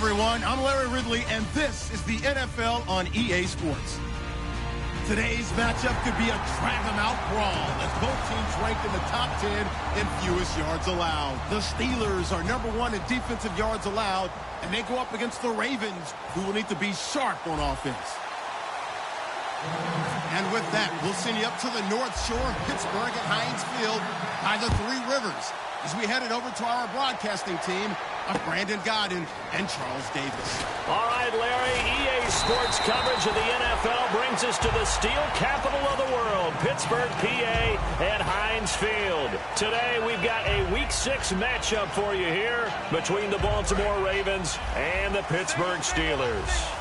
everyone. I'm Larry Ridley, and this is the NFL on EA Sports. Today's matchup could be a drag-em-out brawl as both teams ranked in the top 10 in fewest yards allowed. The Steelers are #1 in defensive yards allowed, and they go up against the Ravens, who will need to be sharp on offense. And with that, we'll send you up to the North Shore, Pittsburgh at Heinz Field by the Three Rivers, as we headed over to our broadcasting team of Brandon Godden and Charles Davis. All right, Larry, EA Sports coverage of the NFL brings us to the steel capital of the world, Pittsburgh, PA, at Heinz Field. Today, we've got a Week 6 matchup for you here between the Baltimore Ravens and the Pittsburgh Steelers.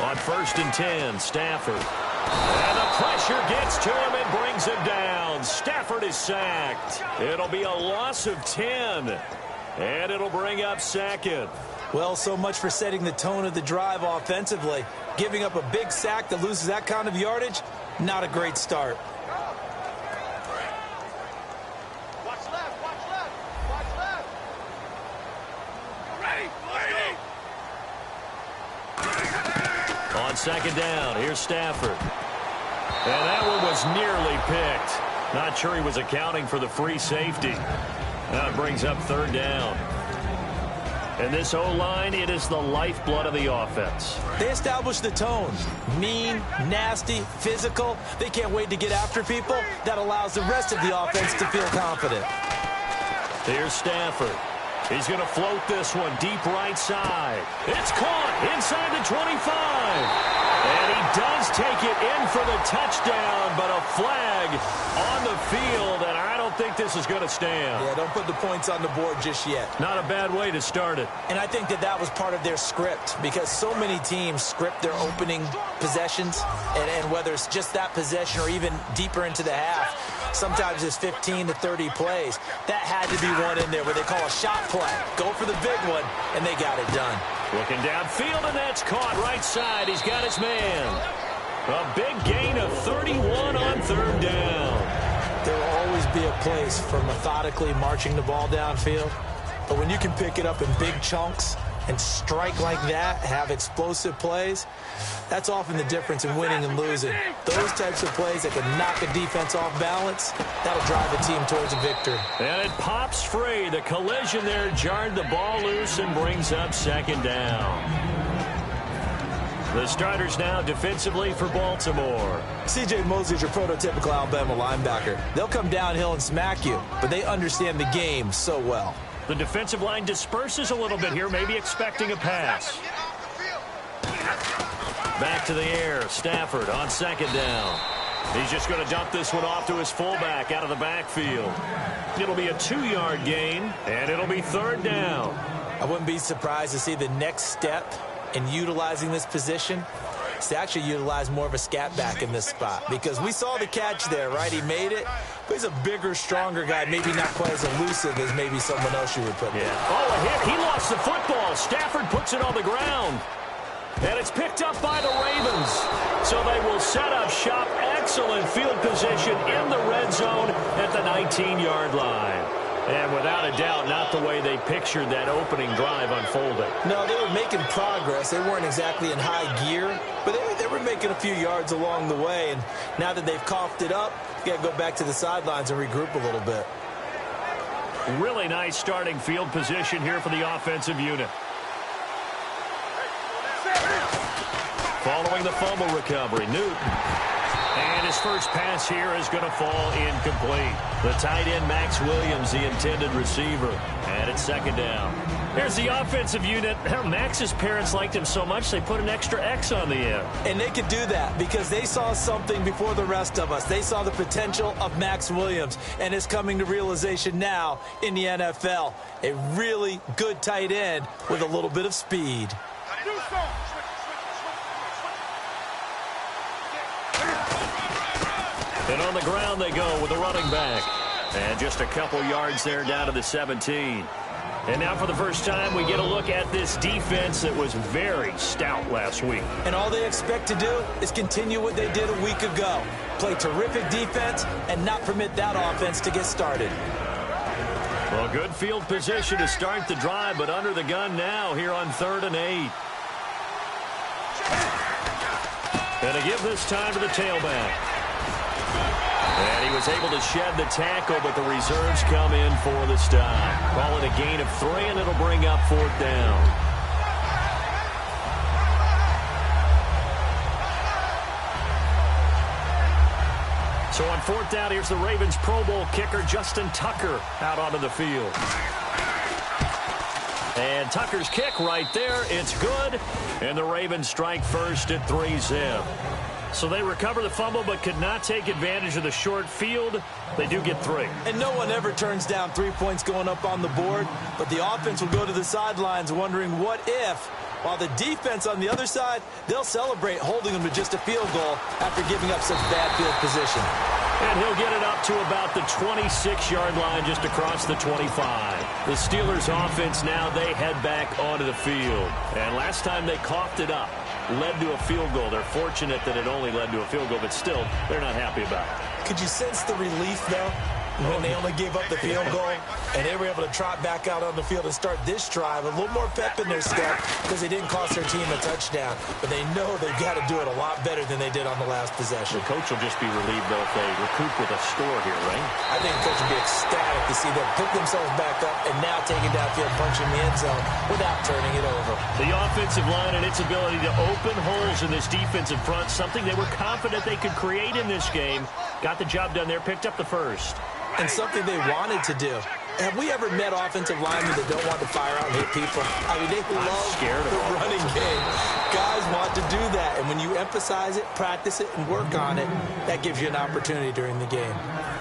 On 1st and 10, Stafford. And the pressure gets to him and brings him down. Stafford is sacked. It'll be a loss of 10. And it'll bring up 2nd. Well, so much for setting the tone of the drive offensively. Giving up a big sack that loses that kind of yardage, not a great start. On 2nd down, here's Stafford. And that one was nearly picked. Not sure he was accounting for the free safety. Now it brings up 3rd down. And this O-line, it is the lifeblood of the offense. They establish the tone. Mean, nasty, physical. They can't wait to get after people. That allows the rest of the offense to feel confident. Here's Stafford. He's going to float this one deep right side. It's caught inside the 25. And he does take it in for the touchdown, but a flag on the field, and I don't think this is going to stand. Yeah, don't put the points on the board just yet. Not a bad way to start it. And I think that was part of their script, because so many teams script their opening possessions, and whether it's just that possession or even deeper into the half, sometimes it's 15 to 30 plays. That had to be one in there where they call a shot play. Go for the big one, and they got it done. Looking downfield, and that's caught right side. He's got his man. A big gain of 31 on 3rd down. There will always be a place for methodically marching the ball downfield. But when you can pick it up in big chunks and strike like that, have explosive plays, that's often the difference in winning and losing. Those types of plays that can knock a defense off balance, that'll drive a team towards a victory. And it pops free. The collision there jarred the ball loose and brings up 2nd down. The starters now defensively for Baltimore. C.J. Mosley's your prototypical Alabama linebacker. They'll come downhill and smack you, but they understand the game so well. The defensive line disperses a little bit here, maybe expecting a pass. Back to the air, Stafford on 2nd down. He's just going to dump this one off to his fullback out of the backfield. It'll be a 2-yard gain, and it'll be 3rd down. I wouldn't be surprised to see the next step in utilizing this position is to actually utilize more of a scat back in this spot, because we saw the catch there, right? He made it, but he's a bigger, stronger guy, maybe not quite as elusive as maybe someone else you would put there. Oh, a hit. He lost the football. Stafford puts it on the ground. And it's picked up by the Ravens. So they will set up shop. Excellent field position in the red zone at the 19-yard line. And without a doubt, not the way they pictured that opening drive unfolding. No, they were making progress. They weren't exactly in high gear, but they were making a few yards along the way. And now that they've coughed it up, you got to go back to the sidelines and regroup a little bit. Really nice starting field position here for the offensive unit. Following the fumble recovery, Newton. And his first pass here is going to fall incomplete. The tight end, Max Williams, the intended receiver. And it's 2nd down. Here's the offensive unit. Max's parents liked him so much they put an extra X on the end. And they could do that because they saw something before the rest of us. They saw the potential of Max Williams, and it's coming to realization now in the NFL. A really good tight end with a little bit of speed. And on the ground they go with the running back. And just a couple yards there down to the 17. And now for the first time, we get a look at this defense that was very stout last week. And all they expect to do is continue what they did a week ago. Play terrific defense and not permit that offense to get started. Well, good field position to start the drive, but under the gun now here on 3rd and 8. And to give this time to the tailback. And he was able to shed the tackle, but the reserves come in for the stop. Call it a gain of 3, and it'll bring up 4th down. So on 4th down, here's the Ravens Pro Bowl kicker, Justin Tucker, out onto the field. And Tucker's kick right there. It's good. And the Ravens strike first at 3-zip. So they recover the fumble but could not take advantage of the short field. They do get 3. And no one ever turns down 3 points going up on the board. But the offense will go to the sidelines wondering what if. While the defense on the other side, they'll celebrate holding them to just a field goal after giving up such bad field position. And he'll get it up to about the 26-yard line just across the 25. The Steelers offense now, they head back onto the field. And last time they coughed it up, led to a field goal. They're fortunate that it only led to a field goal, but still, they're not happy about it. Could you sense the relief, though, when they only gave up the field goal and they were able to trot back out on the field and start this drive? A little more pep in their step because they didn't cost their team a touchdown, but they know they've got to do it a lot better than they did on the last possession. The coach will just be relieved, though, if they recoup with a score here, right? I think the coach will be ecstatic to see them pick themselves back up and now take it downfield, punching the end zone without turning it over. The offensive line and its ability to open holes in this defensive front, something they were confident they could create in this game. Got the job done there, picked up the first. And something they wanted to do. Have we ever met offensive linemen that don't want to fire out and hit people? I mean, they love the running game. Guys want to do that, and when you emphasize it, practice it, and work on it, that gives you an opportunity during the game.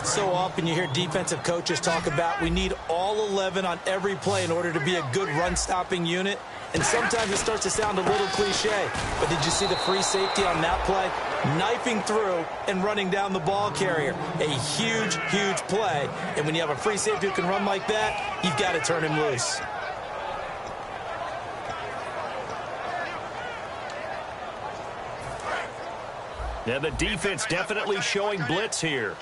So often you hear defensive coaches talk about we need all 11 on every play in order to be a good run-stopping unit. And sometimes it starts to sound a little cliche. But did you see the free safety on that play? Knifing through and running down the ball carrier. A huge, huge play. And when you have a free safety who can run like that, you've got to turn him loose. Yeah, the defense definitely showing blitz here.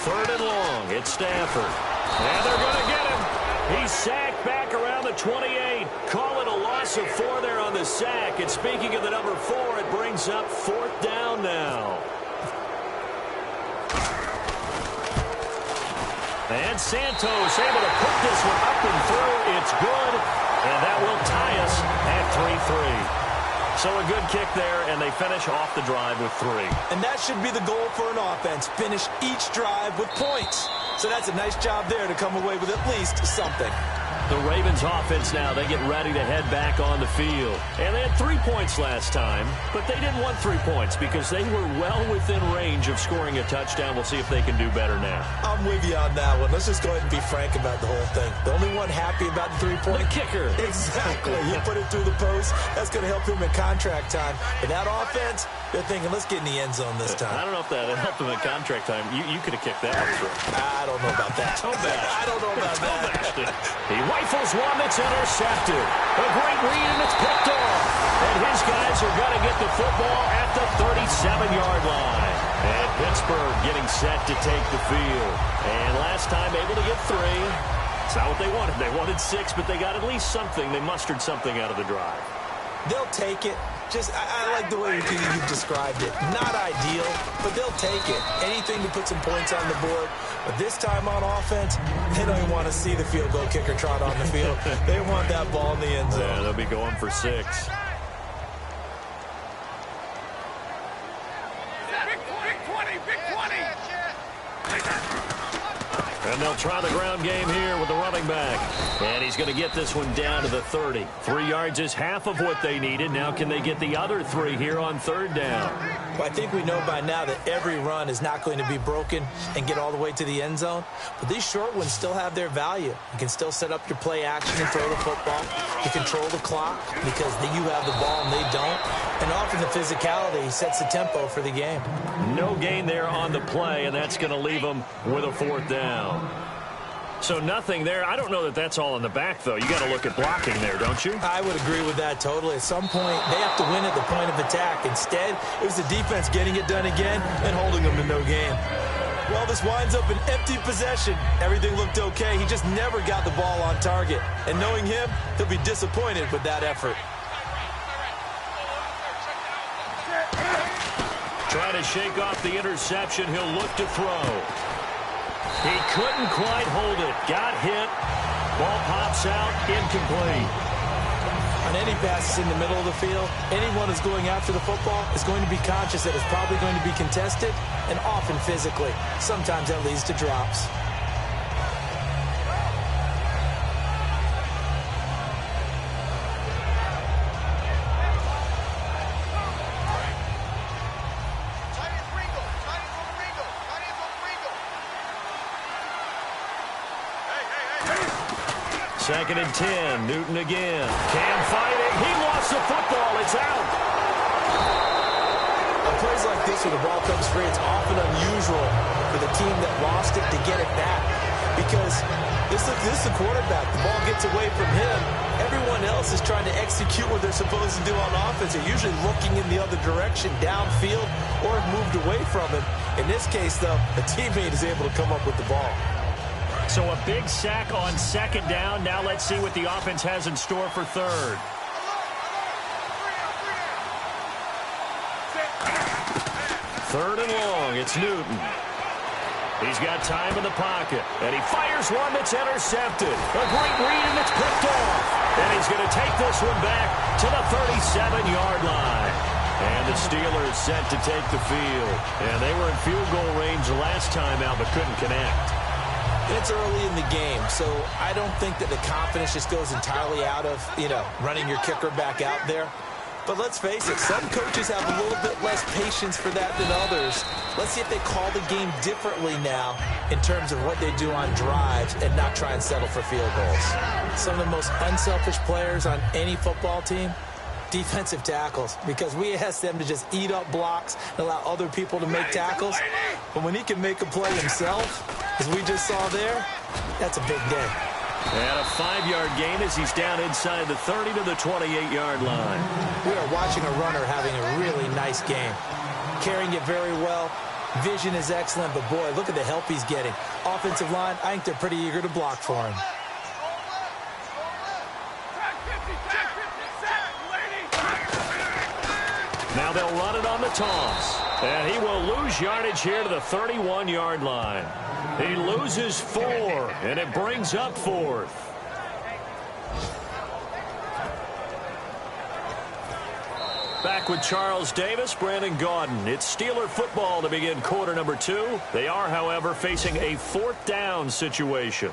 3rd and long. It's Stafford. And they're going to get him. He's sacked back around the 28. Call it a loss of 4 there on the sack. And speaking of the number 4, it brings up 4th down now. And Santos able to put this one up and through. It's good. And that will tie us at 3-3. So a good kick there, and they finish off the drive with 3. And that should be the goal for an offense. Finish each drive with points. So that's a nice job there to come away with at least something. The Ravens offense now, they get ready to head back on the field. And they had 3 points last time, but they didn't want 3 points because they were well within range of scoring a touchdown. We'll see if they can do better now. I'm with you on that one. Let's just go ahead and be frank about the whole thing. The only one happy about the 3-point? The kicker. Exactly. He put it through the post. That's going to help him in contract time. But that offense, they're thinking, let's get in the end zone this time. I don't know if that helped him in contract time. You could have kicked that one through. I don't know about that. I don't know about that. He rifles one that's intercepted. A great read, and it's picked off. And his guys are going to get the football at the 37-yard line. And Pittsburgh getting set to take the field. And last time able to get 3. It's not what they wanted. They wanted 6, but they got at least something. They mustered something out of the drive. They'll take it. I like the way you've described it. Not ideal, but they'll take it. Anything to put some points on the board. But this time on offense, they don't even want to see the field goal kicker trot on the field. They want that ball in the end zone. Yeah, they'll be going for 6. And And they'll try the ground game here with the running back. And he's going to get this one down to the 30. 3 yards is half of what they needed. Now can they get the other 3 here on third down? Well, I think we know by now that every run is not going to be broken and get all the way to the end zone. But these short ones still have their value. You can still set up your play action and throw the football. You control the clock because you have the ball and they don't. And often the physicality sets the tempo for the game. No gain there on the play, and that's going to leave them with a 4th down. So nothing there. I don't know that that's all in the back, though. You got to look at blocking there, don't you? I would agree with that totally. At some point, they have to win at the point of attack. Instead, it was the defense getting it done again and holding them to no gain. Well, this winds up an empty possession. Everything looked okay. He just never got the ball on target. And knowing him, he'll be disappointed with that effort. Trying to shake off the interception. He'll look to throw. He couldn't quite hold it. Got hit. Ball pops out. Incomplete. On any passes in the middle of the field, anyone who's going after the football is going to be conscious that it's probably going to be contested and often physically. Sometimes that leads to drops. Second and 10. Newton again. Cam fighting. He lost the football. It's out. On plays like this where the ball comes free, it's often unusual for the team that lost it to get it back. Because this is the quarterback. The ball gets away from him. Everyone else is trying to execute what they're supposed to do on offense. They're usually looking in the other direction, downfield, or have moved away from him. In this case, though, a teammate is able to come up with the ball. So a big sack on second down. Now let's see what the offense has in store for third. Third and long. It's Newton. He's got time in the pocket. And he fires one that's intercepted. A great read, and it's picked off. And he's going to take this one back to the 37-yard line. And the Steelers set to take the field. And they were in field goal range the last time out, but couldn't connect. It's early in the game, so I don't think that the confidence just goes entirely out of, running your kicker back out there. But let's face it, some coaches have a little bit less patience for that than others. Let's see if they call the game differently now in terms of what they do on drives and not try and settle for field goals. Some of the most unselfish players on any football team, defensive tackles, because we ask them to just eat up blocks and allow other people to make tackles. But when he can make a play himself, as we just saw there, that's a big day. And a 5-yard gain as he's down inside the 30 to the 28-yard line. We are watching a runner having a really nice game. Carrying it very well. Vision is excellent, but boy, look at the help he's getting. Offensive line, I think they're pretty eager to block for him. Now they'll run it on the toss. And he will lose yardage here to the 31-yard line. He loses 4, and it brings up 4th. Back with Charles Davis, Brandon Gaudin. It's Steeler football to begin quarter number 2. They are, however, facing a 4th down situation.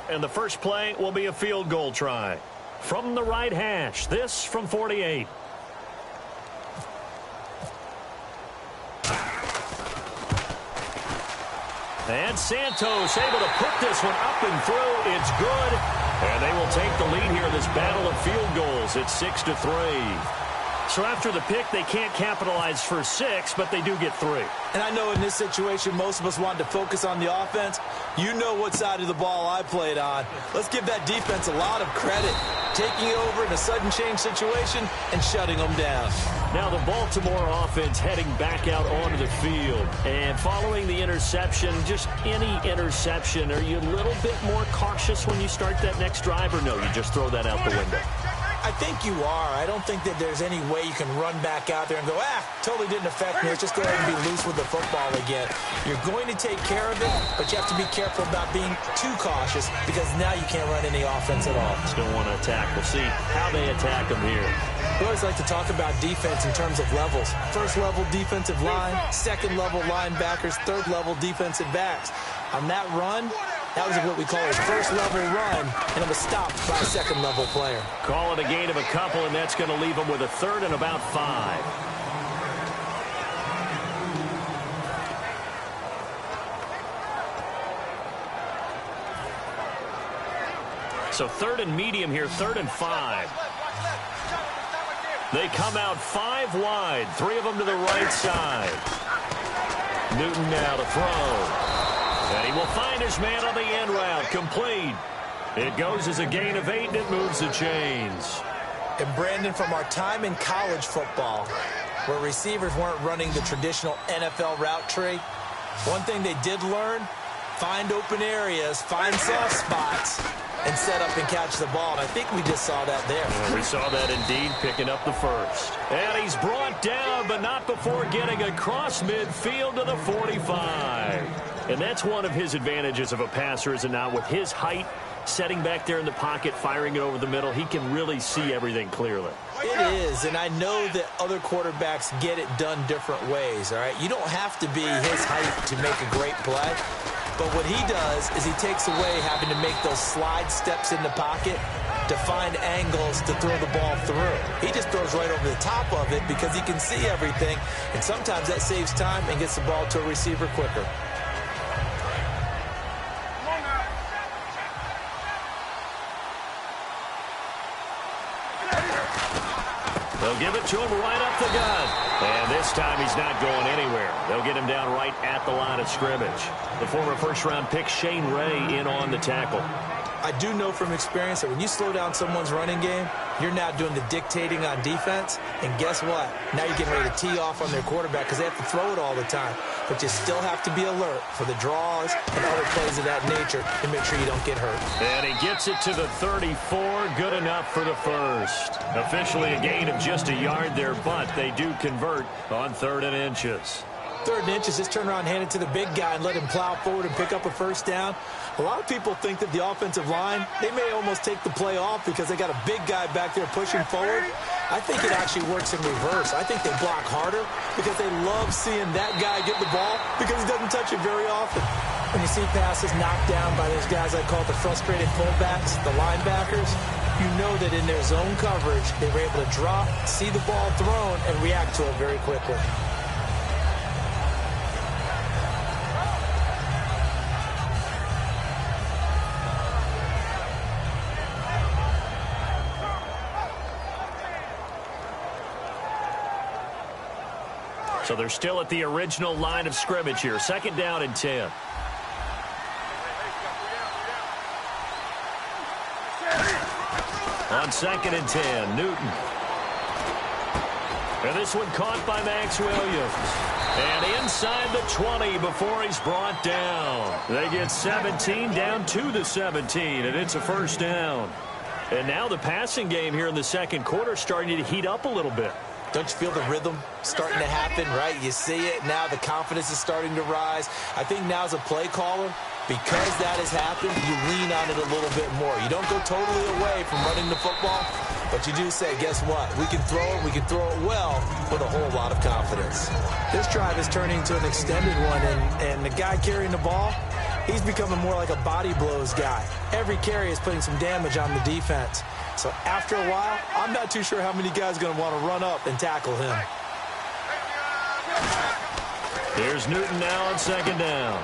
And the first play will be a field goal try. From the right hash, this from 48. And Santos able to put this one up and through. It's good. And they will take the lead here in this battle of field goals. It's 6-3. So after the pick, they can't capitalize for 6, but they do get 3. And I know in this situation, most of us want to focus on the offense. You know what side of the ball I played on. Let's give that defense a lot of credit. Taking it over in a sudden change situation and shutting them down. Now the Baltimore offense heading back out onto the field. And following the interception, just any interception, are you a little bit more cautious when you start that next drive, or no, you just throw that out the window? I think you are. I don't think that there's any way you can run back out there and go, totally didn't affect me. Let's just go ahead and be loose with the football again. You're going to take care of it, but you have to be careful about being too cautious because now you can't run any offense at all. Still want to attack. We'll see how they attack them here. We always like to talk about defense in terms of levels. First level defensive line, second level linebackers, third level defensive backs. On that run, that was what we call a first-level run, and it was stopped by a second-level player. Call it a gain of a couple, and that's going to leave them with a third and about 5. So third and medium here, 3rd and 5. They come out 5 wide, 3 of them to the right side. Newton now to throw. And he will find his man on the end route. Complete. It goes as a gain of 8, and it moves the chains. And, Brandon, from our time in college football, where receivers weren't running the traditional NFL route tree, one thing they did learn, find open areas, find soft spots, and set up and catch the ball. And I think we just saw that there. Well, we saw that indeed, picking up the first. And he's brought down, but not before getting across midfield to the 45. And that's one of his advantages of a passer, is it not? With his height, setting back there in the pocket, firing it over the middle, he can really see everything clearly. It is, and I know that other quarterbacks get it done different ways, all right? You don't have to be his height to make a great play. But what he does is he takes away having to make those slide steps in the pocket to find angles to throw the ball through. He just throws right over the top of it because he can see everything, and sometimes that saves time and gets the ball to a receiver quicker. They'll give it to him right up the gut. And this time he's not going anywhere. They'll get him down right at the line of scrimmage. The former first-round pick Shane Ray in on the tackle. I do know from experience that when you slow down someone's running game, you're now doing the dictating on defense. And guess what? Now you're getting ready to tee off on their quarterback because they have to throw it all the time. But you still have to be alert for the draws and other plays of that nature to make sure you don't get hurt. And he gets it to the 34. Good enough for the first. Officially a gain of just a yard there, but they do convert on 3rd and inches. 3rd and inches, just turn around, hand it to the big guy and let him plow forward and pick up a first down. A lot of people think that the offensive line, they may almost take the play off because they got a big guy back there pushing forward. I think it actually works in reverse. I think they block harder because they love seeing that guy get the ball because he doesn't touch it very often. When you see passes knocked down by those guys I call the frustrated fullbacks, the linebackers, you know that in their zone coverage, they were able to drop, see the ball thrown, and react to it very quickly. So they're still at the original line of scrimmage here. 2nd down and 10. On 2nd and 10, Newton. And this one caught by Max Williams. And inside the 20 before he's brought down. They get 17 down to the 17, and it's a first down. And now the passing game here in the 2nd quarter starting to heat up a little bit. Don't you feel the rhythm starting to happen, right? You see it now. The confidence is starting to rise. I think now as a play caller, because that has happened, you lean on it a little bit more. You don't go totally away from running the football, but you do say, guess what? We can throw it. We can throw it well with a whole lot of confidence. This drive is turning into an extended one, and the guy carrying the ball, he's becoming more like a body blows guy. Every carry is putting some damage on the defense. So after a while, I'm not too sure how many guys are going to want to run up and tackle him. Here's Newton now on 2nd down.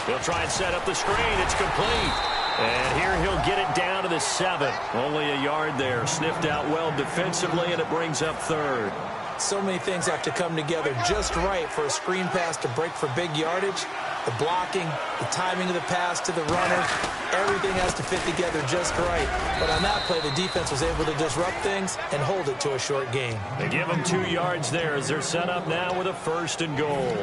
He'll try and set up the screen. It's complete. And here he'll get it down to the 7. Only a yard there. Sniffed out well defensively, and it brings up third. So many things have to come together just right for a screen pass to break for big yardage. The blocking, the timing of the pass to the runner, everything has to fit together just right. But on that play, the defense was able to disrupt things and hold it to a short gain. They give them 2 yards there as they're set up now with a 1st and goal.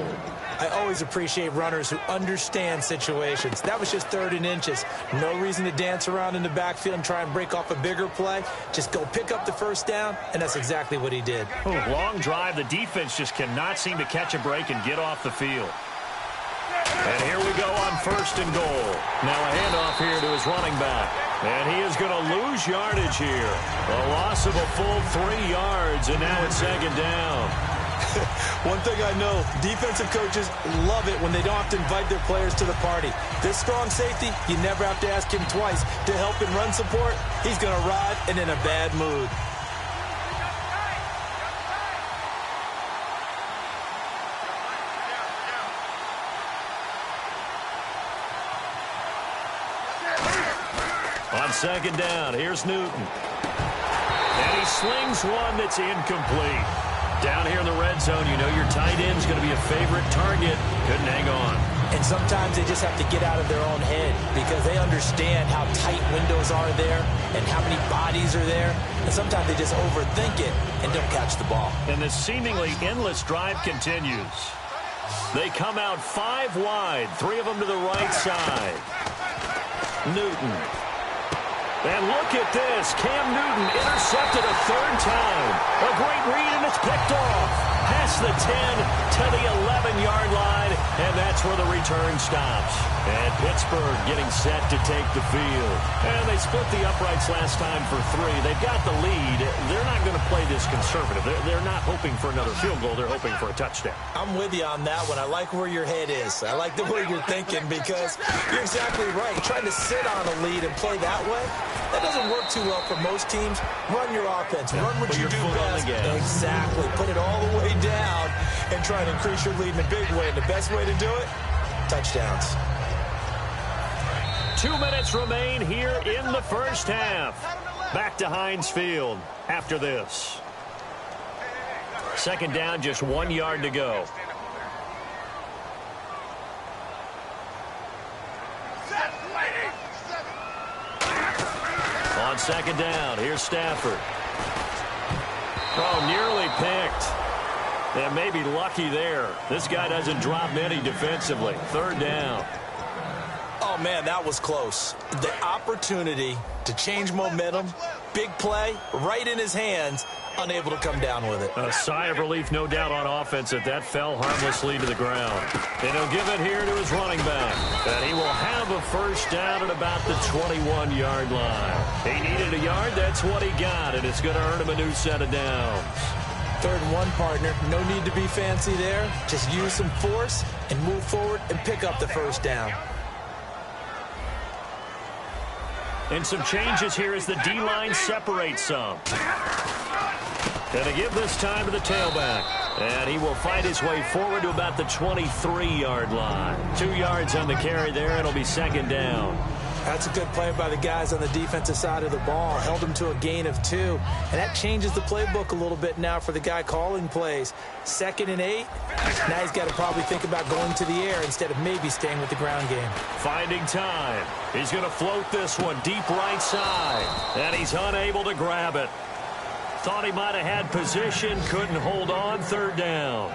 I always appreciate runners who understand situations. That was just 3rd and inches. No reason to dance around in the backfield and try and break off a bigger play. Just go pick up the 1st down, and that's exactly what he did. Long drive. The defense just cannot seem to catch a break and get off the field. And here we go on 1st and goal. Now a handoff here to his running back. And he is going to lose yardage here. A loss of a full 3 yards, and now it's 2nd down. One thing I know, defensive coaches love it when they don't have to invite their players to the party. This strong safety, you never have to ask him twice to help in run support. He's going to ride and in a bad mood. On 2nd down, here's Newton. And he slings one that's incomplete. Down here in the red zone, you know your tight end's going to be a favorite target. Couldn't hang on. And sometimes they just have to get out of their own head because they understand how tight windows are there and how many bodies are there. And sometimes they just overthink it and don't catch the ball. And this seemingly endless drive continues. They come out 5 wide, 3 of them to the right side. Newton. And look at this. Cam Newton intercepted a 3rd time. A great read, and it's picked off. Past the 10 to the 11-yard line, and that's where the return stops. And Pittsburgh getting set to take the field. And they split the uprights last time for 3. They've got the lead. They're not going to play this conservative. They're not hoping for another field goal. They're hoping for a touchdown. I'm with you on that one. I like where your head is. I like the way you're thinking because you're exactly right. Trying to sit on a lead and play that way, that doesn't work too well for most teams. Run your offense. Run what you do best. Exactly. Put it all the way down and try to increase your lead in a big way. And the best way to do it, touchdowns. 2 minutes remain here in the 1st half. Back to Heinz Field after this. 2nd down, just 1 yard to go. On 2nd down, here's Stafford. Oh, nearly picked. And maybe lucky there. This guy doesn't drop many defensively. 3rd down. Oh, man, that was close. The opportunity to change momentum, big play, right in his hands, unable to come down with it. A sigh of relief, no doubt, on offense that fell harmlessly to the ground. And he'll give it here to his running back. And he will have a 1st down at about the 21-yard line. He needed a yard. That's what he got, and it's going to earn him a new set of downs. 3rd and 1, partner. No need to be fancy there. Just use some force and move forward and pick up the 1st down. And some changes here as the D-line separates some. Going to give this time to the tailback. And he will fight his way forward to about the 23-yard line. 2 yards on the carry there, and it'll be 2nd down. That's a good play by the guys on the defensive side of the ball. Held him to a gain of 2. And that changes the playbook a little bit now for the guy calling plays. 2nd and 8. Now he's got to probably think about going to the air instead of maybe staying with the ground game. Finding time. He's going to float this one deep right side. And he's unable to grab it. Thought he might have had position. Couldn't hold on. 3rd down.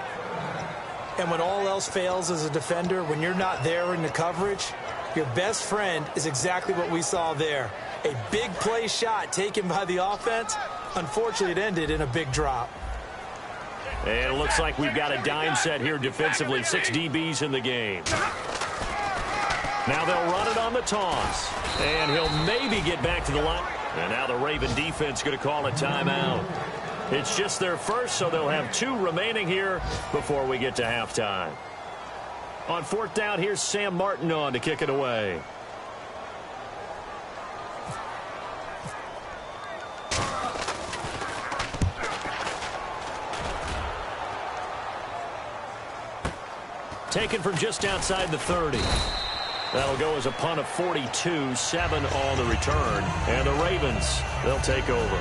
And when all else fails as a defender, when you're not there in the coverage, your best friend is exactly what we saw there. A big play shot taken by the offense. Unfortunately, it ended in a big drop. And it looks like we've got a dime set here defensively. 6 DBs in the game. Now they'll run it on the toss. And he'll maybe get back to the line. And now the Raven defense going to call a timeout. It's just their 1st, so they'll have 2 remaining here before we get to halftime. On 4th down, here's Sam Martin on to kick it away. taken from just outside the 30. That'll go as a punt of 42, 7 on the return. And the Ravens, they'll take over.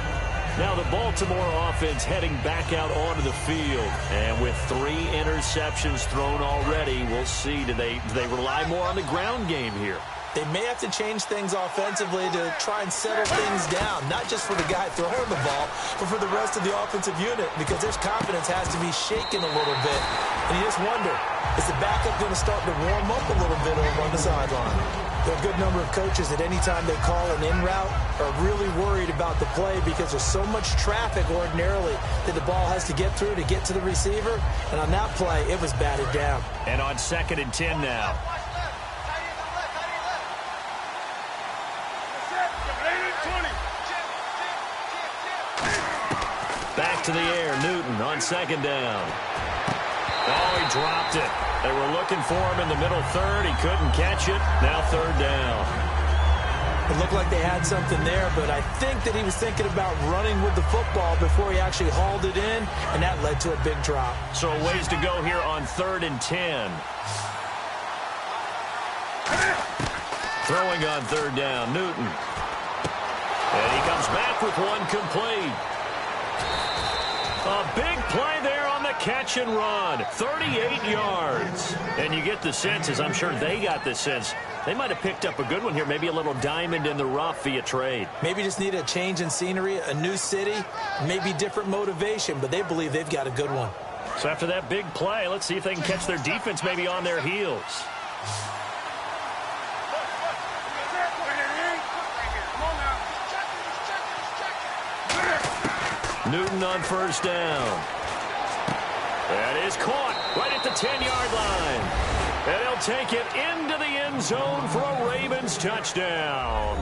Now the Baltimore offense heading back out onto the field. And with 3 interceptions thrown already, we'll see, do they rely more on the ground game here? They may have to change things offensively to try and settle things down, not just for the guy throwing the ball, but for the rest of the offensive unit, because their confidence has to be shaken a little bit. And you just wonder, is the backup going to start to warm up a little bit over on the sideline? There are a good number of coaches at any time they call an in route are really worried about the play because there's so much traffic ordinarily that the ball has to get through to get to the receiver. And on that play, it was batted down. And on 2nd and 10 now. Back to the air, Newton on 2nd down. Oh, he dropped it. They were looking for him in the middle 3rd. He couldn't catch it. Now 3rd down. It looked like they had something there, but I think that he was thinking about running with the football before he actually hauled it in, and that led to a big drop. So ways to go here on 3rd and 10. Throwing on 3rd down, Newton. And he comes back with one complete. A big play there on the catch and run. 38 yards. And you get the sense, as I'm sure they got the sense, they might have picked up a good one here, maybe a little diamond in the rough via trade. Maybe just need a change in scenery, a new city, maybe different motivation, but they believe they've got a good one. So after that big play, let's see if they can catch their defense maybe on their heels. Newton on 1st down. That is caught right at the 10-yard line. And he'll take it into the end zone for a Ravens touchdown.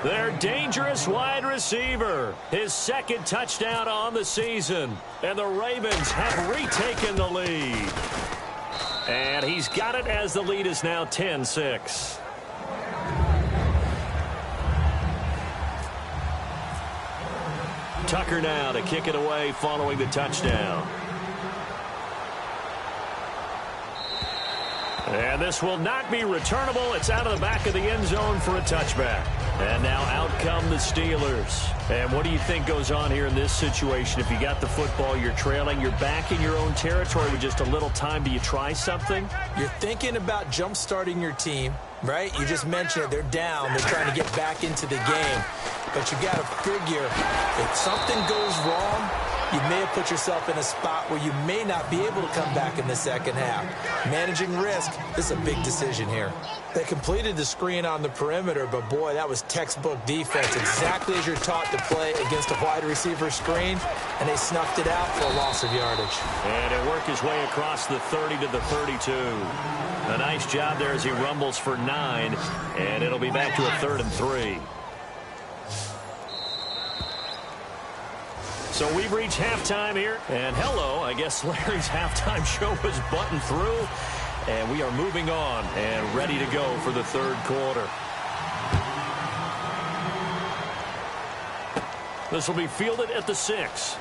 Their dangerous wide receiver, his 2nd touchdown on the season. And the Ravens have retaken the lead. And he's got it as the lead is now 10-6. Tucker now to kick it away following the touchdown. And this will not be returnable. It's out of the back of the end zone for a touchback. And now out come the Steelers. And what do you think goes on here in this situation? If you got the football, you're trailing, you're back in your own territory with just a little time. Do you try something? You're thinking about jump-starting your team, right? You just mentioned it. They're down. They're trying to get back into the game. But you got to figure if something goes wrong, you may have put yourself in a spot where you may not be able to come back in the second half. Managing risk, this is a big decision here. They completed the screen on the perimeter, but boy, that was textbook defense, exactly as you're taught to play against a wide receiver screen, and they snuffed it out for a loss of yardage. And it worked his way across the 30 to the 32. A nice job there as he rumbles for 9, and it'll be back to a 3rd and 3. So we've reached halftime here, and hello, I guess Larry's halftime show was buttoned through, and we are moving on and ready to go for the 3rd quarter. This will be fielded at the 6.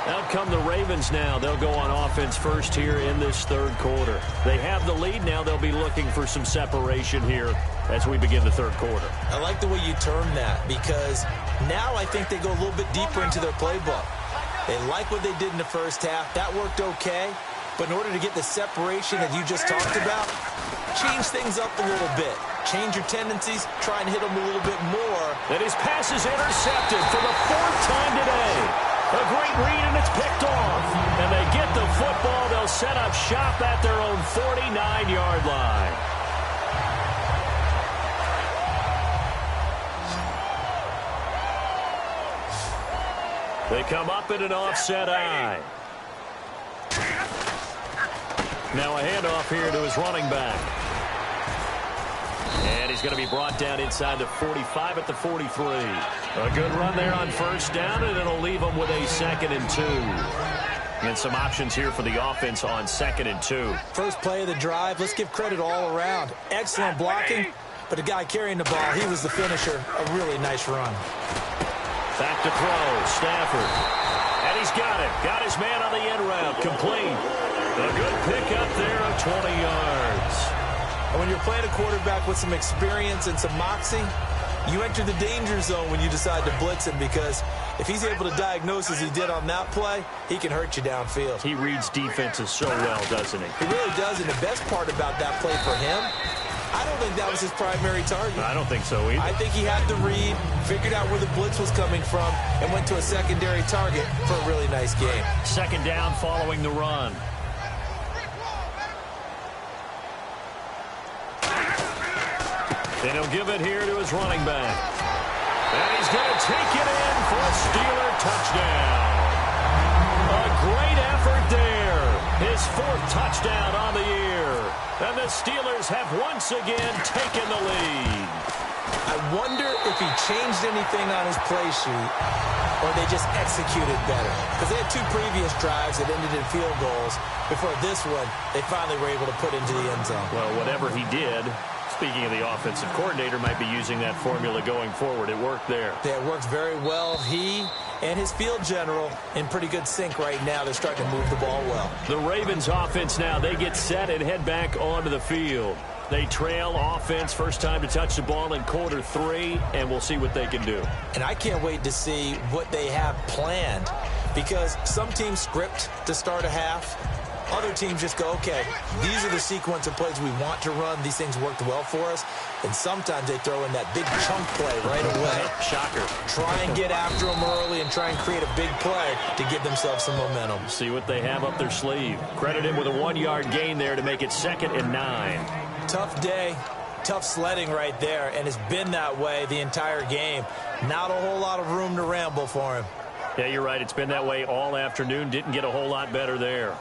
Out come the Ravens now. They'll go on offense first here in this 3rd quarter. They have the lead now. They'll be looking for some separation here as we begin the 3rd quarter. I like the way you term that because now I think they go a little bit deeper into their playbook. They like what they did in the first half. That worked okay. But in order to get the separation that you just talked about, change things up a little bit. Change your tendencies. Try and hit them a little bit more. And his pass is intercepted for the 4th time today. A great read, and it's picked off. And they get the football. They'll set up shop at their own 49-yard line. They come up in an offset eye. Now a handoff here to his running back. And he's going to be brought down inside the 45 at the 43. A good run there on 1st down, and it'll leave him with a 2nd and 2. And some options here for the offense on 2nd and 2. First play of the drive, let's give credit all around. Excellent blocking, but the guy carrying the ball, he was the finisher. A really nice run. Back to throw, Stafford. And he's got it. Got his man on the end route. Complete. A good pickup there of 20 yards. And when you're playing a quarterback with some experience and some moxie, you enter the danger zone when you decide to blitz him, because if he's able to diagnose as he did on that play, he can hurt you downfield. He reads defenses so well, doesn't he? He really does, and the best part about that play for him, I don't think that was his primary target. I don't think so either. I think he had the read, figured out where the blitz was coming from, and went to a secondary target for a really nice game. Second down following the run. And he'll give it here to his running back. And he's going to take it in for a Steeler touchdown. A great effort there. His 4th touchdown on the year. And the Steelers have once again taken the lead. I wonder if he changed anything on his play sheet, or they just executed better. Because they had 2 previous drives that ended in field goals. Before this one, they finally were able to put into the end zone. Well, whatever he did, speaking of the offensive coordinator, might be using that formula going forward. It worked there. Yeah, it works very well. He and his field general in pretty good sync right now. They're starting to move the ball well. The Ravens offense now, they get set and head back onto the field. They trail offense, first time to touch the ball in quarter 3, and we'll see what they can do. And I can't wait to see what they have planned, because some teams script to start a half. Other teams just go, okay, these are the sequence of plays we want to run. These things worked well for us. And sometimes they throw in that big chunk play right away. Shocker. Try and get after them early and try and create a big play to give themselves some momentum. See what they have up their sleeve. Credit him with a 1-yard gain there to make it 2nd and 9. Tough day, tough sledding right there, and it's been that way the entire game. Not a whole lot of room to ramble for him. Yeah, you're right. It's been that way all afternoon. Didn't get a whole lot better there.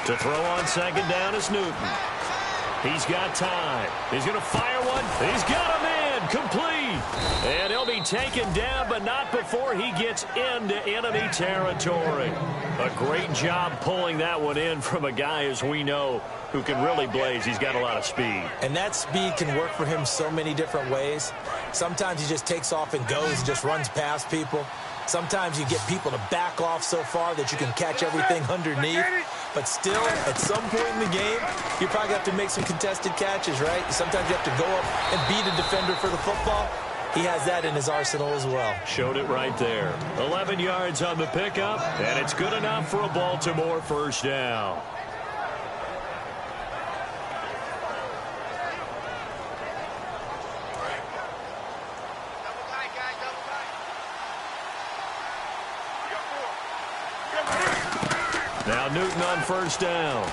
To throw on 2nd down is Newton. He's got time. He's going to fire one. He's got a man. Complete. And he'll be taken down, but not before he gets into enemy territory. A great job pulling that one in from a guy, as we know, who can really blaze. He's got a lot of speed. And that speed can work for him so many different ways. Sometimes he just takes off and goes and just runs past people. Sometimes you get people to back off so far that you can catch everything underneath. But still, at some point in the game, you probably have to make some contested catches, right? Sometimes you have to go up and beat a defender for the football. He has that in his arsenal as well. Showed it right there. 11 yards on the pickup, and it's good enough for a Baltimore first down. Now Newton on first down.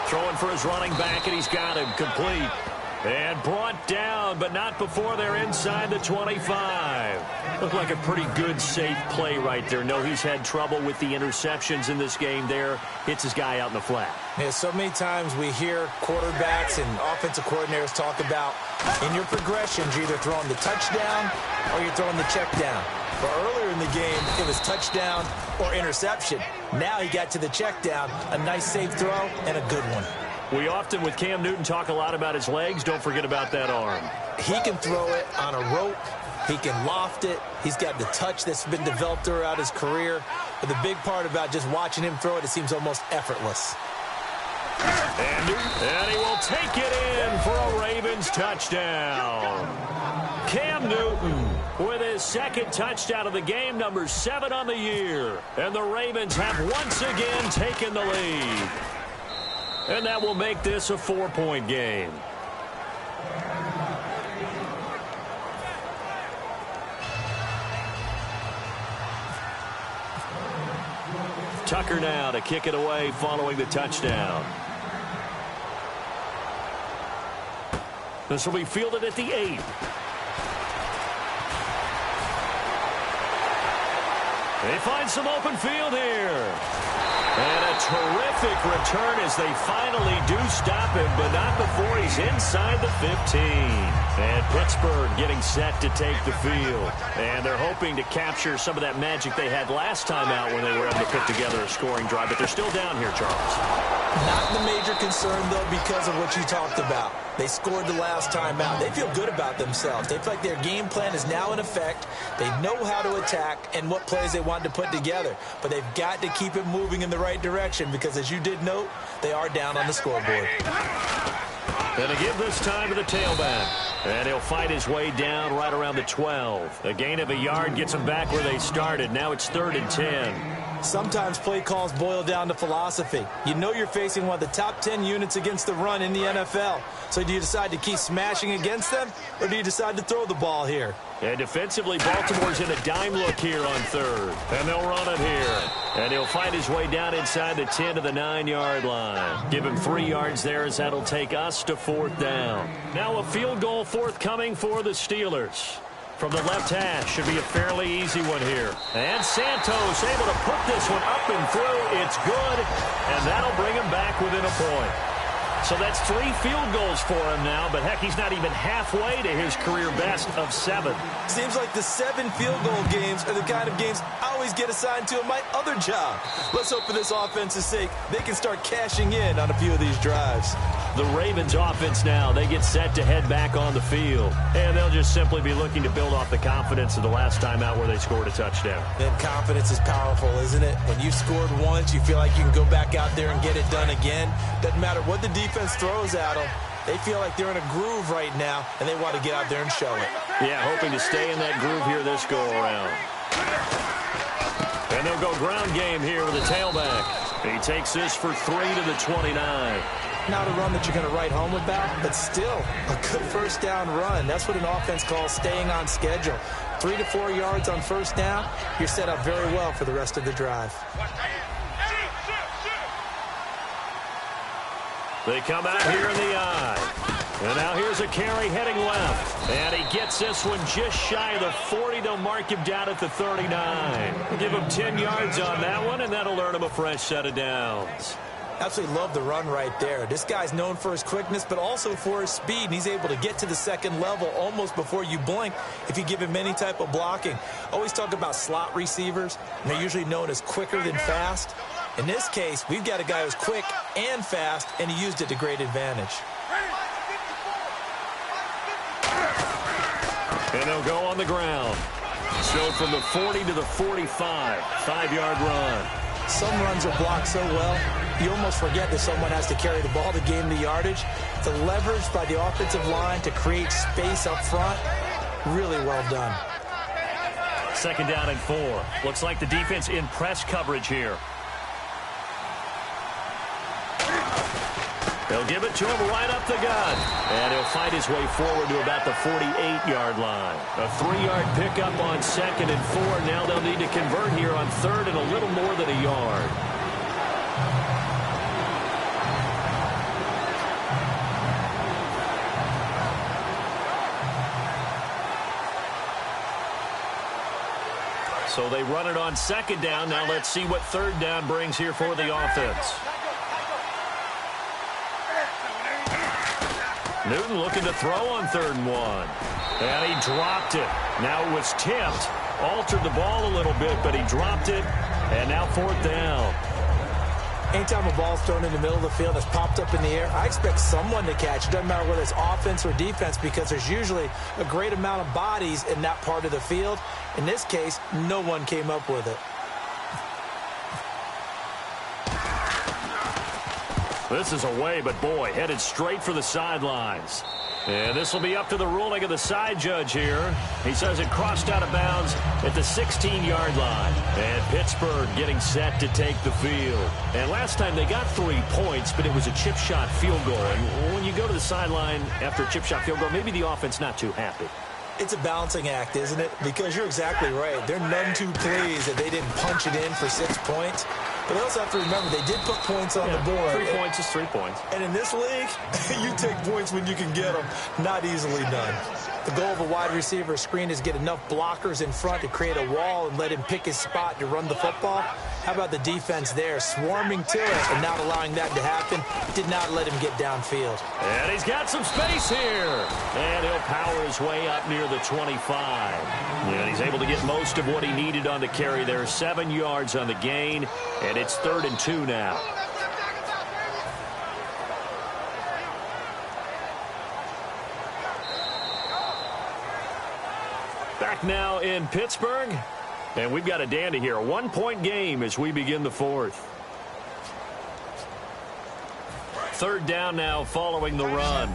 Throwing for his running back, and he's got him complete. And brought down, but not before they're inside the 25. Looked like a pretty good, safe play right there. No, he's had trouble with the interceptions in this game there. Hits his guy out in the flat. Yeah, so many times we hear quarterbacks and offensive coordinators talk about in your progressions, you're either throwing the touchdown or you're throwing the check down. But earlier in the game, it was touchdown or interception. Now he got to the check down, a nice safe throw, and a good one. We often, with Cam Newton, talk a lot about his legs. Don't forget about that arm. He can throw it on a rope. He can loft it. He's got the touch that's been developed throughout his career. But the big part about just watching him throw it, it seems almost effortless. And he will take it in for a Ravens touchdown. Cam Newton with his 2nd touchdown of the game, number 7 on the year. And the Ravens have once again taken the lead. And that will make this a 4-point game. Tucker now to kick it away following the touchdown. This will be fielded at the 8. They find some open field here. And a terrific return as they finally do stop him, but not before he's inside the 15. And Pittsburgh getting set to take the field. And they're hoping to capture some of that magic they had last time out when they were able to put together a scoring drive. But they're still down here, Charles. Not the major concern, though, because of what you talked about. They scored the last time out. They feel good about themselves. They feel like their game plan is now in effect. They know how to attack and what plays they want to put together. But they've got to keep it moving in the right direction because, as you did note, they are down on the scoreboard. Going to give this time to the tailback. And he'll fight his way down right around the 12. A gain of a yard gets him back where they started. Now it's 3rd and 10. Sometimes play calls boil down to philosophy. You know you're facing one of the top 10 units against the run in the NFL. So do you decide to keep smashing against them, or do you decide to throw the ball here? And defensively, Baltimore's in a dime look here on 3rd. And they'll run it here. And he'll fight his way down inside the 10 to the 9-yard line. Give him 3 yards there as that'll take us to 4th down. Now a field goal forthcoming for the Steelers. From the left hash, should be a fairly easy one here. And Santos able to put this one up and through. It's good, and that'll bring him back within a point. So that's 3 field goals for him now, but heck, he's not even halfway to his career best of 7. Seems like the 7 field goal games are the kind of games I always get assigned to in my other job. Let's hope for this offense's sake they can start cashing in on a few of these drives. The Ravens offense now, they get set to head back on the field. And they'll just simply be looking to build off the confidence of the last time out where they scored a touchdown. And confidence is powerful, isn't it? When you've scored once, you feel like you can go back out there and get it done again. Doesn't matter what the defense throws at them. They feel like they're in a groove right now, and they want to get out there and show it. Yeah, hoping to stay in that groove here this go-around. And they'll go ground game here with the tailback. He takes this for 3 to the 29. Not a run that you're going to write home about, but still a good first down run. That's what an offense calls staying on schedule. 3 to 4 yards on first down, you're set up very well for the rest of the drive. They come out here in the eye. And now here's a carry heading left. And he gets this one just shy of the 40. They'll mark him down at the 39. Give him 10 yards on that one, and that'll earn him a fresh set of downs. Absolutely love the run right there. This guy's known for his quickness, but also for his speed. And he's able to get to the second level almost before you blink if you give him any type of blocking. Always talk about slot receivers, and they're usually known as quicker than fast. In this case, we've got a guy who's quick and fast, and he used it to great advantage. And they'll go on the ground. So from the 40 to the 45, 5-yard run. Some runs are blocked so well, you almost forget that someone has to carry the ball to gain the yardage. The leverage by the offensive line to create space up front, really well done. 2nd down and 4. Looks like the defense in press coverage here. They'll give it to him right up the gut. And he'll fight his way forward to about the 48-yard line. A 3-yard pickup on 2nd and 4. Now they'll need to convert here on 3rd and a little more than a yard. So they run it on 2nd down. Now let's see what 3rd down brings here for the offense. Newton looking to throw on 3rd and 1. And he dropped it. Now it was tipped. Altered the ball a little bit, but he dropped it. And now 4th down. Anytime a ball's thrown in the middle of the field that's popped up in the air, I expect someone to catch. It doesn't matter whether it's offense or defense because there's usually a great amount of bodies in that part of the field. In this case, no one came up with it. This is away, but boy, headed straight for the sidelines. And this will be up to the ruling of the side judge here. He says it crossed out of bounds at the 16-yard line. And Pittsburgh getting set to take the field. And last time they got 3 points, but it was a chip shot field goal. And when you go to the sideline after a chip shot field goal, maybe the offense not too happy. It's a balancing act, isn't it? Because you're exactly right. They're none too pleased that they didn't punch it in for 6 points. But they also have to remember they did put points on the board. 3 points is 3 points. And in this league, you take points when you can get them. Not easily done. The goal of a wide receiver screen is get enough blockers in front to create a wall and let him pick his spot to run the football. How about the defense there, swarming to it and not allowing that to happen? Did not let him get downfield. And he's got some space here. And he'll power his way up near the 25. And he's able to get most of what he needed on the carry there. 7 yards on the gain, and it's 3rd and 2 now. Back now in Pittsburgh, and we've got a dandy here. A 1-point game as we begin the 4th. 3rd down now following the run.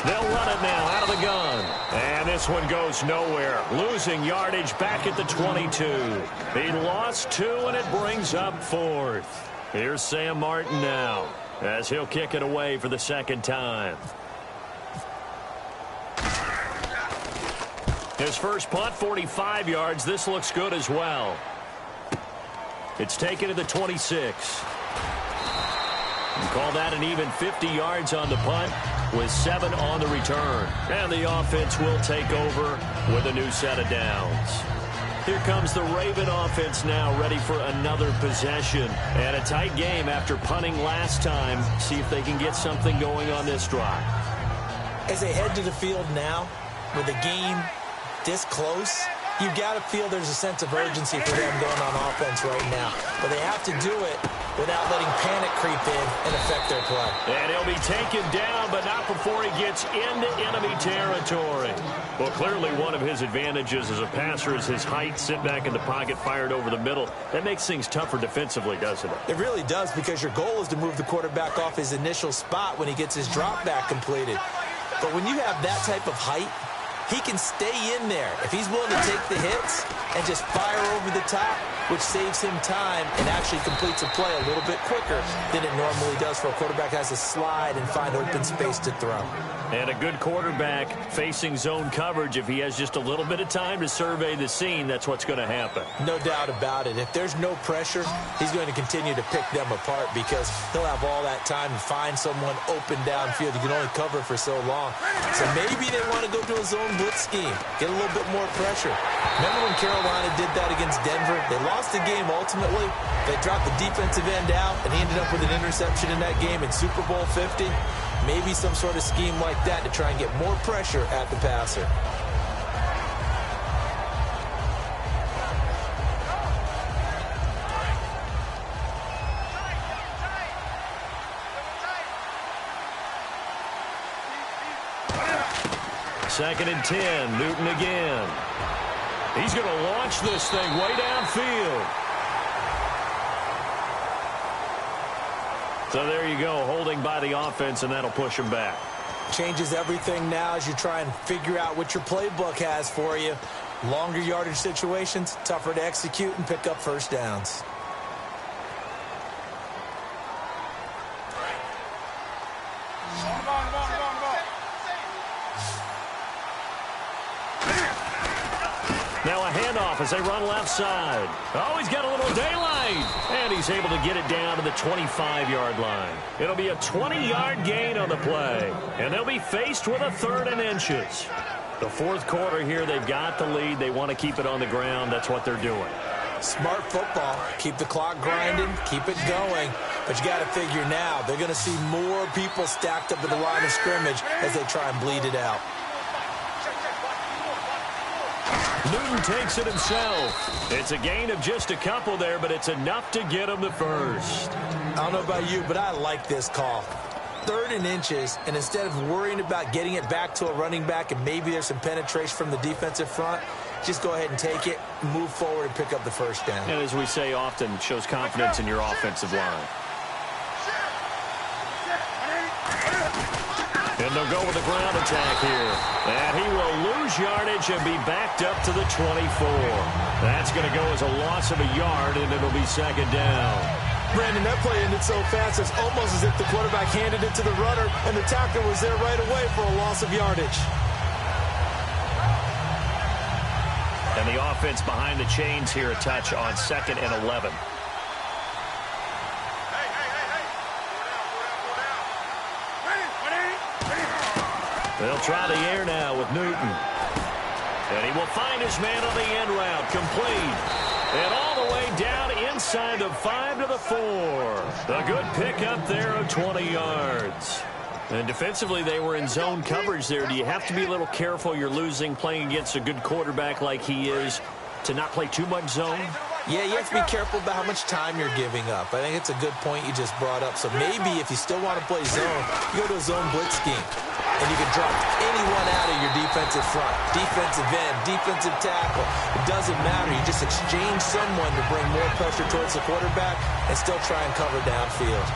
They'll run it now out of the gun. And this one goes nowhere. Losing yardage back at the 22. He lost 2, and it brings up 4th. Here's Sam Martin now, as he'll kick it away for the 2nd time. His first punt, 45 yards. This looks good as well. It's taken to the 26. You call that an even 50 yards on the punt with 7 on the return. And the offense will take over with a new set of downs. Here comes the Raven offense now, ready for another possession. And a tight game after punting last time. See if they can get something going on this drive. As they head to the field now, with the game this close, you've got to feel there's a sense of urgency for them going on offense right now. But they have to do it without letting panic creep in and affect their play. And he'll be taken down, but not before he gets into enemy territory. Well, clearly one of his advantages as a passer is his height. Sit back in the pocket, fired over the middle. That makes things tougher defensively, doesn't it? It really does, because your goal is to move the quarterback off his initial spot when he gets his drop back completed. But when you have that type of height, he can stay in there if he's willing to take the hits and just fire over the top, which saves him time and actually completes a play a little bit quicker than it normally does for a quarterback who has to slide and find open space to throw. And a good quarterback facing zone coverage, if he has just a little bit of time to survey the scene, that's what's going to happen. No doubt about it. If there's no pressure, he's going to continue to pick them apart because he'll have all that time to find someone open downfield. You can only cover for so long. So maybe they want to go to a zone blitz scheme, get a little bit more pressure. Remember when Carolina did that against Denver? They lost the game ultimately. They dropped the defensive end out, and he ended up with an interception in that game in Super Bowl 50. Maybe some sort of scheme like that to try and get more pressure at the passer. Second and 10, Newton again. He's going to launch this thing way downfield. So there you go, holding by the offense, and that'll push him back. Changes everything now as you try and figure out what your playbook has for you. Longer yardage situations, tougher to execute and pick up first downs. Now a handoff as they run left side. Oh, he's got a little daylight. And he's able to get it down to the 25-yard line. It'll be a 20-yard gain on the play. And they'll be faced with a 3rd and inches. The 4th quarter here, they've got the lead. They want to keep it on the ground. That's what they're doing. Smart football. Keep the clock grinding. Keep it going. But you got to figure now, they're going to see more people stacked up at the line of scrimmage as they try and bleed it out. Newton takes it himself. It's a gain of just a couple there, but it's enough to get him the first. I don't know about you, but I like this call. 3rd and inches, and instead of worrying about getting it back to a running back and maybe there's some penetration from the defensive front, just go ahead and take it, move forward, and pick up the first down. And as we say often, it shows confidence in your offensive line. And they'll go with a ground attack here. And he will lose yardage and be backed up to the 24. That's going to go as a loss of a yard, and it'll be 2nd down. Brandon, that play ended so fast, it's almost as if the quarterback handed it to the runner, and the tackler was there right away for a loss of yardage. And the offense behind the chains here, a touch on 2nd and 11. They'll try the air now with Newton. And he will find his man on the end route. Complete. And all the way down inside the 5 to the 4. A good pickup there of 20 yards. And defensively, they were in zone coverage there. Do you have to be a little careful? You're losing playing against a good quarterback like he is to not play too much zone? Yeah, you have to be careful about how much time you're giving up. I think it's a good point you just brought up. So maybe if you still want to play zone, you go to a zone blitz scheme. And you can drop anyone out of your defensive front, defensive end, defensive tackle. It doesn't matter. You just exchange someone to bring more pressure towards the quarterback and still try and cover downfield.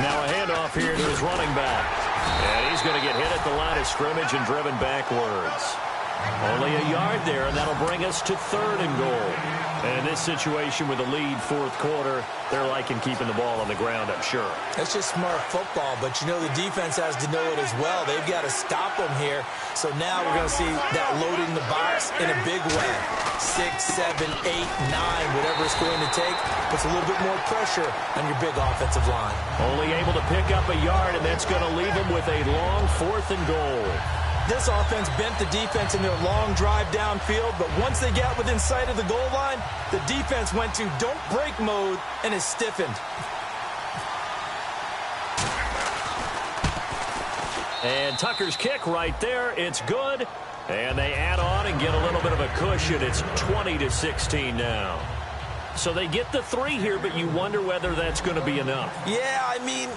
Now a handoff here to his running back. And he's going to get hit at the line of scrimmage and driven backwards. Only a yard there, and that'll bring us to 3rd and goal. And in this situation with a lead 4th quarter, they're liking keeping the ball on the ground, I'm sure. That's just smart football, but you know the defense has to know it as well. They've got to stop them here. So now we're going to see that loading the box in a big way. 6, 7, 8, 9, whatever it's going to take, puts a little bit more pressure on your big offensive line. Only able to pick up a yard, and that's going to leave them with a long 4th and goal. This offense bent the defense in their long drive downfield, but once they got within sight of the goal line, the defense went to don't break mode and is stiffened. And Tucker's kick right there. It's good. And they add on and get a little bit of a cushion. It's 20-16 now. So they get the 3 here, but you wonder whether that's going to be enough. Yeah, I mean,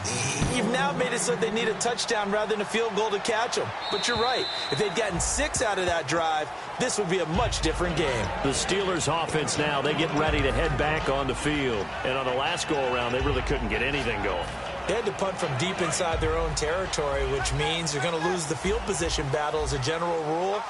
you've now made it so they need a touchdown rather than a field goal to catch them. But you're right. If they'd gotten 6 out of that drive, this would be a much different game. The Steelers' offense now, they get ready to head back on the field. And on the last go-around, they really couldn't get anything going. They had to punt from deep inside their own territory, which means they're going to lose the field position battle as a general rule.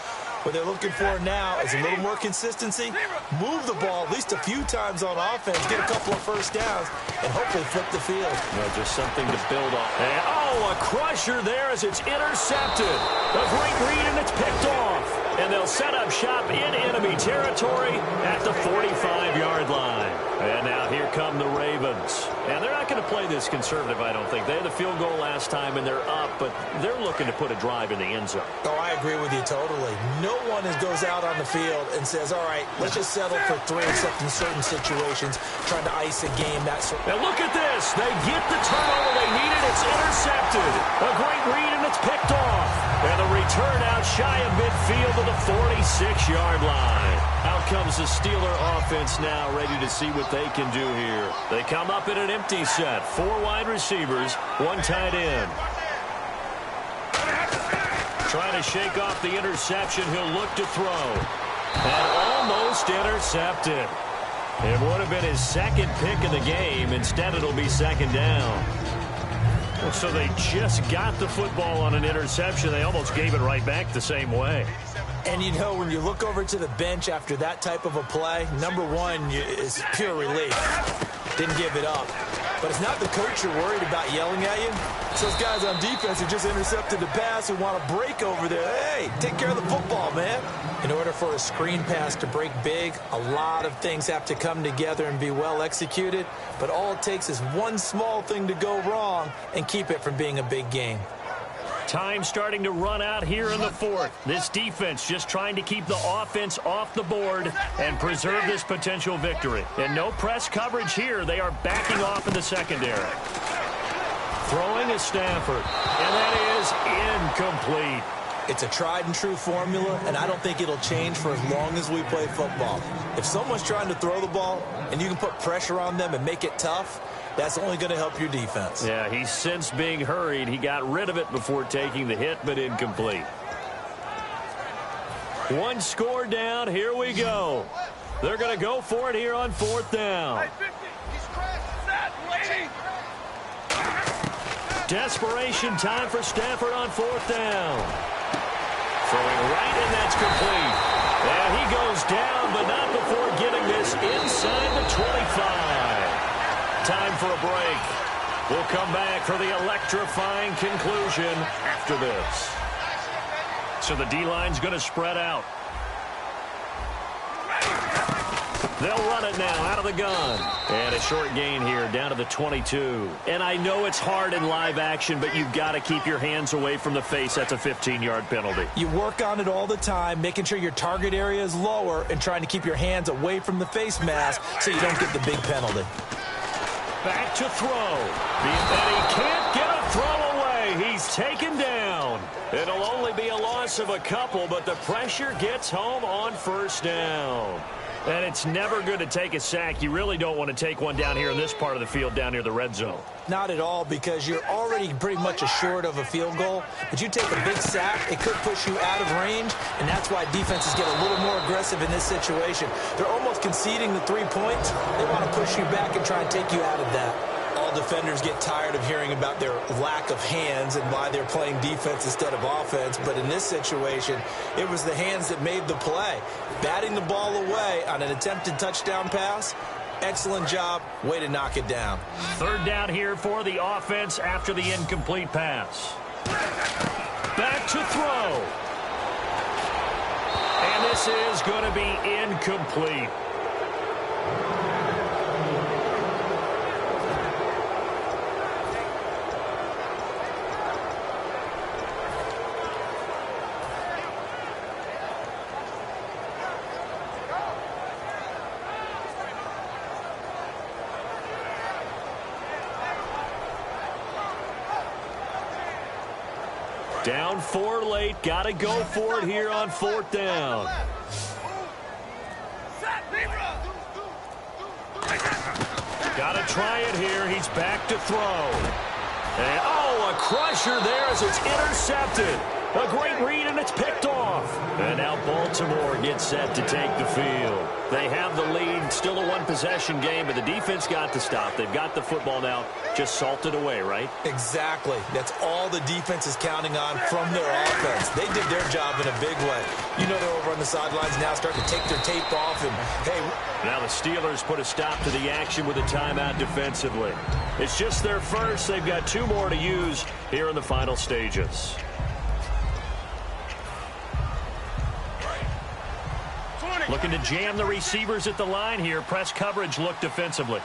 What they're looking for now is a little more consistency, move the ball at least a few times on offense, get a couple of first downs, and hopefully flip the field. Well, just something to build on. And, a crusher there as it's intercepted. A great read, and it's picked off. And they'll set up shop in enemy territory at the 45-yard line. And now here come the Ravens. And they're not going to play this conservative, I don't think. They had the field goal last time, and they're up, but they're looking to put a drive in the end zone. Oh, I agree with you totally. No one goes out on the field and says, all right, let's just settle for 3 except in certain situations, trying to ice a game, that sort of. And look at this. They get the turnover they needed. It's intercepted. A great read, and it's picked off. And the return out shy of midfield to the 46-yard line. Out comes the Steeler offense now, ready to see what they can do here. They come up in an empty set. 4 wide receivers, 1 tight end. Trying to shake off the interception. He'll look to throw. And almost intercepted. It would have been his 2nd pick of the game. Instead, it'll be 2nd down. So they just got the football on an interception. They almost gave it right back the same way. And, you know, when you look over to the bench after that type of a play, number one is pure relief. Didn't give it up. But it's not the coach you're worried about yelling at you. It's those guys on defense who just intercepted the pass who want to break over there. Hey, take care of the football, man. In order for a screen pass to break big, a lot of things have to come together and be well executed. But all it takes is one small thing to go wrong and keep it from being a big game. Time starting to run out here in the 4th. This defense just trying to keep the offense off the board and preserve this potential victory. And no press coverage here. They are backing off in the secondary. Throwing is Stafford. And that is incomplete. It's a tried-and-true formula, and I don't think it'll change for as long as we play football. If someone's trying to throw the ball and you can put pressure on them and make it tough, that's only going to help your defense. Yeah, he's since being hurried. He got rid of it before taking the hit, but incomplete. 1 score down. Here we go. They're going to go for it here on 4th down. Desperation time for Stafford on 4th down. Throwing right, and that's complete. And he goes down, but not before getting this inside the 25. Time for a break. We'll come back for the electrifying conclusion after this. So the D-line's going to spread out. They'll run it now out of the gun. And a short gain here down to the 22. And I know it's hard in live action, but you've got to keep your hands away from the face. That's a 15-yard penalty. You work on it all the time, making sure your target area is lower and trying to keep your hands away from the face mask so you don't get the big penalty. Back to throw. And he can't get a throw away. He's taken down. It'll only be a loss of a couple, but the pressure gets home on first down. And it's never good to take a sack. You really don't want to take one down here in this part of the field down near the red zone. Not at all, because you're already pretty much assured of a field goal. But you take a big sack, it could push you out of range, and that's why defenses get a little more aggressive in this situation. They're almost conceding the 3 points. They want to push you back and try and take you out of that. All defenders get tired of hearing about their lack of hands and why they're playing defense instead of offense. But in this situation, it was the hands that made the play. Batting the ball away on an attempted touchdown pass, excellent job. Way to knock it down. Third down here for the offense after the incomplete pass. Back to throw. And this is going to be incomplete. Down 4 late. Got to go for it here on fourth down. Got to try it here. He's back to throw. And, oh, a crusher there as it's intercepted. A great read, and it's picked off. And now Baltimore gets set to take the field. They have the lead. Still a one-possession game, but the defense got to stop. They've got the football now. Just salted away, right? Exactly. That's all the defense is counting on from their offense. They did their job in a big way. You know they're over on the sidelines now starting to take their tape off. And, hey, now the Steelers put a stop to the action with a timeout defensively. It's just their first. They've got 2 more to use here in the final stages. Looking to jam the receivers at the line here. Press coverage look defensively.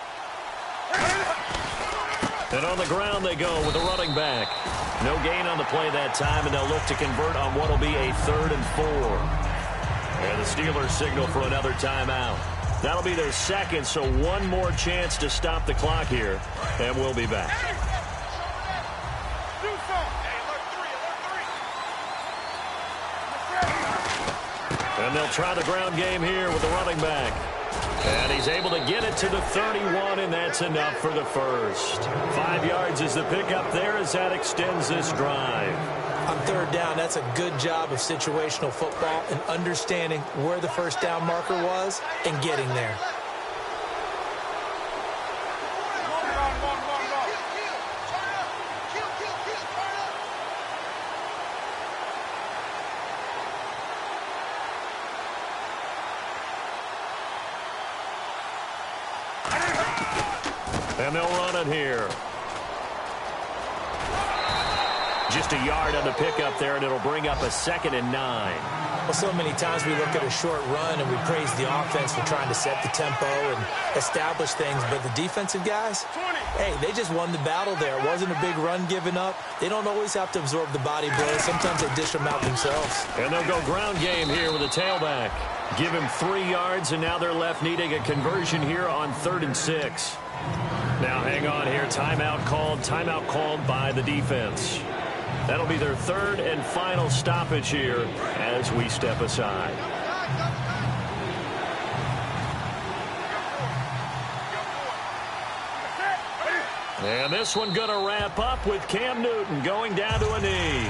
And on the ground they go with a running back. No gain on the play that time, and they'll look to convert on what will be a 3rd and 4. And the Steelers signal for another timeout. That'll be their second, so one more chance to stop the clock here, and we'll be back. And they'll try the ground game here with the running back. And he's able to get it to the 31, and that's enough for the first. 5 yards is the pickup there as that extends this drive. On third down, that's a good job of situational football and understanding where the first down marker was and getting there. And they'll run it here. Just a yard on the pickup there, and it'll bring up a 2nd and 9. Well, so many times we look at a short run and we praise the offense for trying to set the tempo and establish things, but the defensive guys, hey, they just won the battle there. It wasn't a big run given up. They don't always have to absorb the body blows. Sometimes they dish them out themselves. And they'll go ground game here with a tailback. Give him 3 yards, and now they're left needing a conversion here on 3rd and 6. Now hang on here. Timeout called by the defense. That'll be their 3rd and final stoppage here as we step aside. And this one going to wrap up with Cam Newton going down to a knee.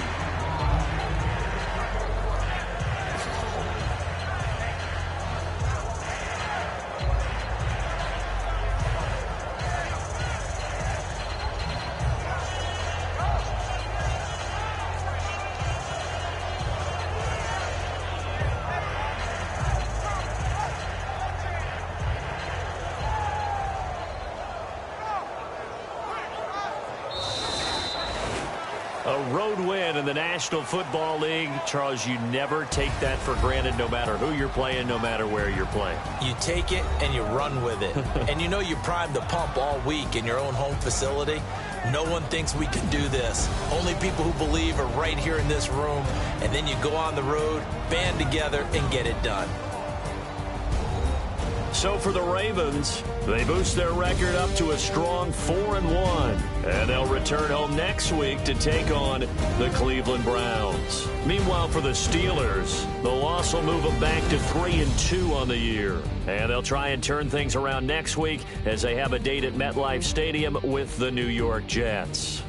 A road win in the National Football League. Charles, you never take that for granted no matter who you're playing, no matter where you're playing. You take it and you run with it. And you know you're primed to pump all week in your own home facility. No one thinks we can do this. Only people who believe are right here in this room. And then you go on the road, band together, and get it done. So for the Ravens, they boost their record up to a strong 4-1. And they'll return home next week to take on the Cleveland Browns. Meanwhile, for the Steelers, the loss will move them back to 3-2 on the year. And they'll try and turn things around next week as they have a date at MetLife Stadium with the New York Jets.